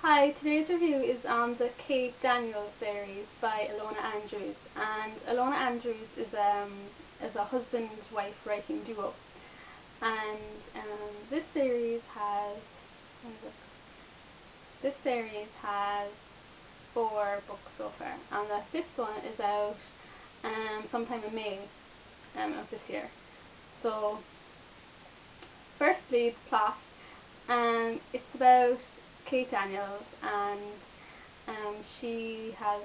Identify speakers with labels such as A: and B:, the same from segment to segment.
A: Hi, today's review is on the Kate Daniels series by Ilona Andrews, and Ilona Andrews is a husband-wife writing duo, and this series has four books so far, and the fifth one is out sometime in May of this year. So, firstly, the plot. It's about Kate Daniels, and she has.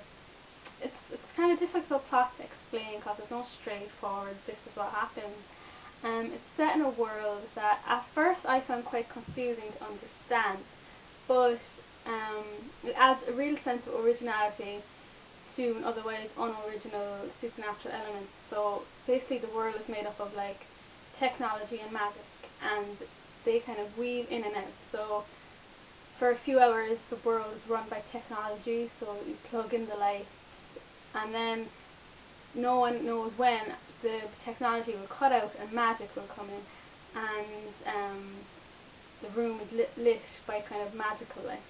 A: It's kind of difficult plot to explain because there's no straightforward. This is what happened. It's set in a world that at first I found quite confusing to understand, but it adds a real sense of originality to an otherwise unoriginal supernatural element. So basically, the world is made up of like technology and magic, and they kind of weave in and out. So for a few hours the world is run by technology, so you plug in the lights, and then no one knows when the technology will cut out and magic will come in, and the room is lit by kind of magical lights.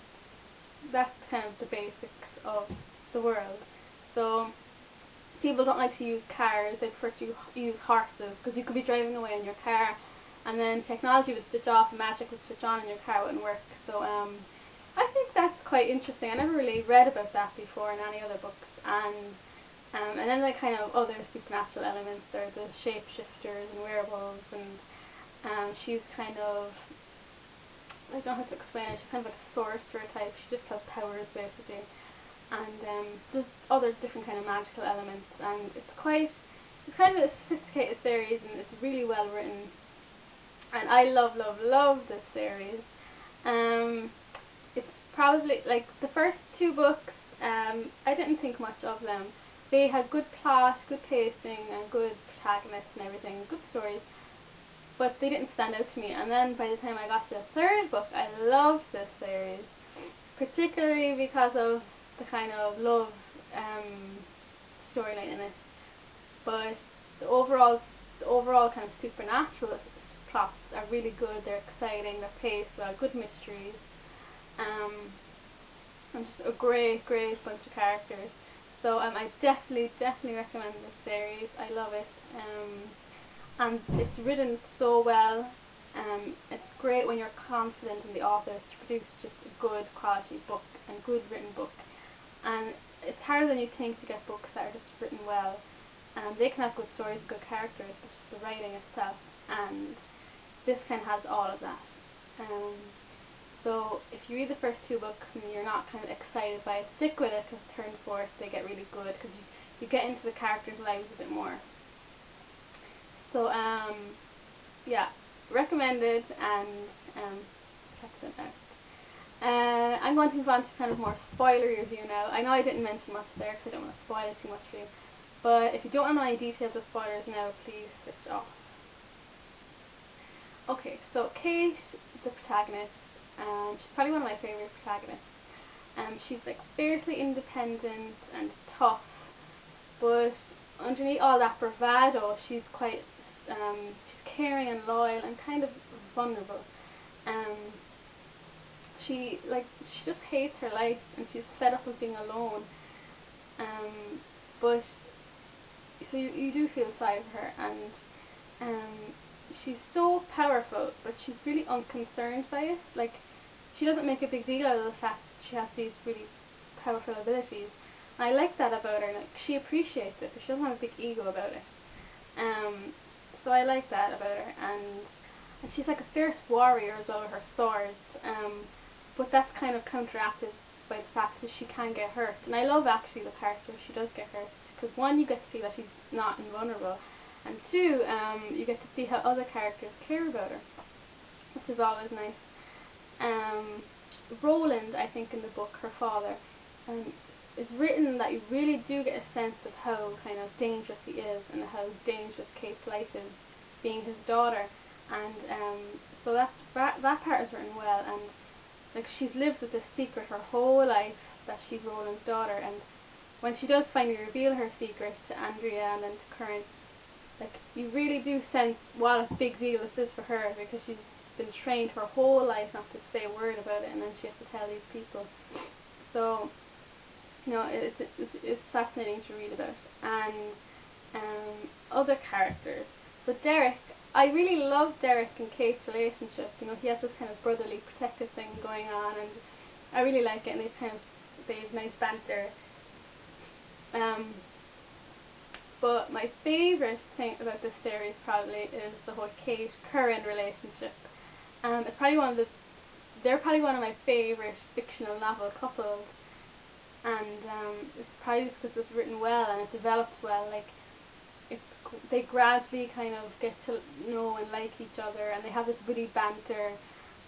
A: That's kind of the basics of the world. So people don't like to use cars, they prefer to use horses, because you could be driving away in your car and then technology would switch off and magic would switch on and your car wouldn't work. So I think that's quite interesting. I never really read about that before in any other books. And then the kind of other supernatural elements are the shapeshifters and werewolves, and she's kind of, I don't know how to explain it, she's kind of like a sorcerer type. She just has powers basically, and there's other different kind of magical elements, and it's kind of a sophisticated series, and it's really well written, and I love this series. It's probably like the first two books. I didn't think much of them. They had good plot, good pacing, and good protagonists and everything, good stories, but they didn't stand out to me. And then by the time I got to the third book, I loved this series, particularly because of the kind of love storyline in it. But the overall kind of supernatural plots are really good. They're exciting. They're paced well. Good mysteries. And just a great bunch of characters. So I definitely recommend this series. I love it. And it's written so well. It's great when you're confident in the authors to produce just a good quality book and good written book. And it's harder than you think to get books that are just written well. They can have good stories, good characters, but just the writing itself. And this kind of has all of that. So if you read the first two books and you're not kind of excited by it, stick with it, because third and fourth they get really good, because you get into the characters' lives a bit more. So yeah, recommended, and check them out. I'm going to move on to kind of more spoilery review now. I know I didn't mention much there because I don't want to spoil it too much for you, but if you don't want any details or spoilers now, please switch off. Okay, so Kate, the protagonist, she's probably one of my favourite protagonists. She's like fiercely independent and tough, but underneath all that bravado, she's quite she's caring and loyal and kind of vulnerable. She just hates her life, and she's fed up with being alone. But so you do feel sorry for her, and she's so powerful, but she's really unconcerned by it. Like, she doesn't make a big deal out of the fact that she has these really powerful abilities. And I like that about her. Like, she appreciates it, but she doesn't have a big ego about it. So I like that about her, and she's like a fierce warrior as well with her swords. But that's kind of counteracted by the fact that she can get hurt. And I love actually the parts where she does get hurt, because one, you get to see that she's not invulnerable, and two, you get to see how other characters care about her, which is always nice. Roland, I think in the book, her father, is written that you really do get a sense of how kind of dangerous he is, and how dangerous Kate's life is, being his daughter. And so that part is written well, and like, she's lived with this secret her whole life, that she's Roland's daughter, and when she does finally reveal her secret to Andrea and then to Curran, like, you really do sense what a big deal this is for her, because been trained her whole life not to say a word about it, and then she has to tell these people. So, you know, it's fascinating to read about. And other characters. So Derek, I really love Derek and Kate's relationship. You know, he has this kind of brotherly, protective thing going on, and I really like it. And they have nice banter. But my favourite thing about this series probably is the whole Kate-Curran relationship. It's probably they're probably one of my favourite fictional novel couples, and it's probably just because it's written well and it develops well. Like, they gradually kind of get to know and like each other, and they have this witty banter,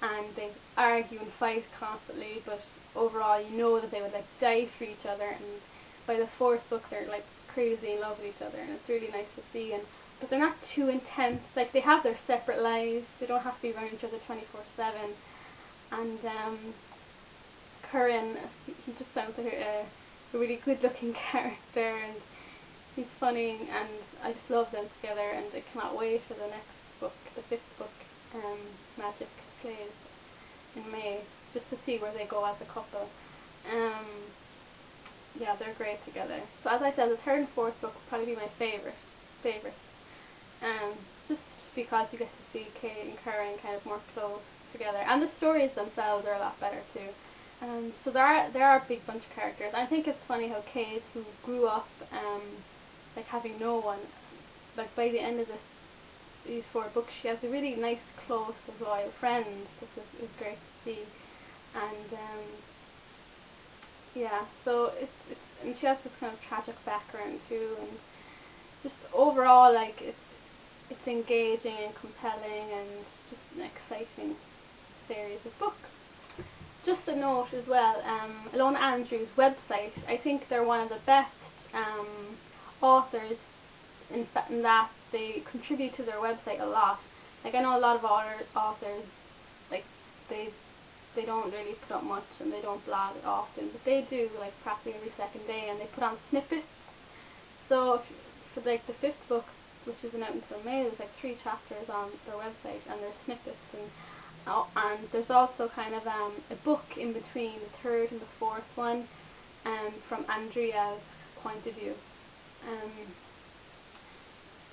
A: and they argue and fight constantly, but overall you know that they would like die for each other, and by the fourth book they're like crazy in love with each other, and it's really nice to see. And but they're not too intense. Like, they have their separate lives. They don't have to be around each other 24/7. And Curran, he just sounds like a really good-looking character, and he's funny, and I just love them together, and I cannot wait for the next book, the fifth book, Magic Slays, in May, just to see where they go as a couple. Yeah, they're great together. So as I said, the third and fourth book will probably be my favourites. Just because you get to see Kate and Curran kind of more close together, and the stories themselves are a lot better too. So there are a big bunch of characters. I think it's funny how Kate, who grew up like having no one, like by the end of these four books, she has a really nice, close, loyal friends, which is great to see. And yeah, so and she has this kind of tragic background too, and just overall, like, it's engaging and compelling and just an exciting series of books. Just a note as well, Ilona Andrews' website, I think they're one of the best authors in that they contribute to their website a lot. Like, I know a lot of authors, like, they don't really put up much and they don't blog often, but they do, like, practically every second day, and they put on snippets. So for like the fifth book, which isn't out until May, there's like 3 chapters on their website, and there's snippets, and there's also kind of a book in between the third and the fourth one, from Andrea's point of view.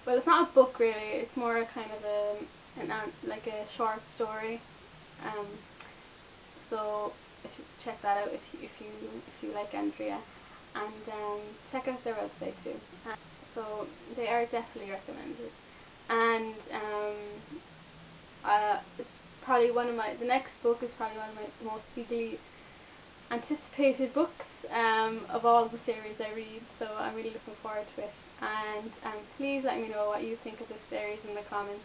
A: Well, it's not a book really; it's more a kind of like a short story. So if you check that out, if you like Andrea, and check out their website too. So they are definitely recommended. And it's probably the next book is probably one of my most eagerly anticipated books of all the series I read, so I'm really looking forward to it. And please let me know what you think of this series in the comments.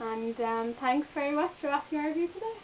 A: And thanks very much for watching our review today.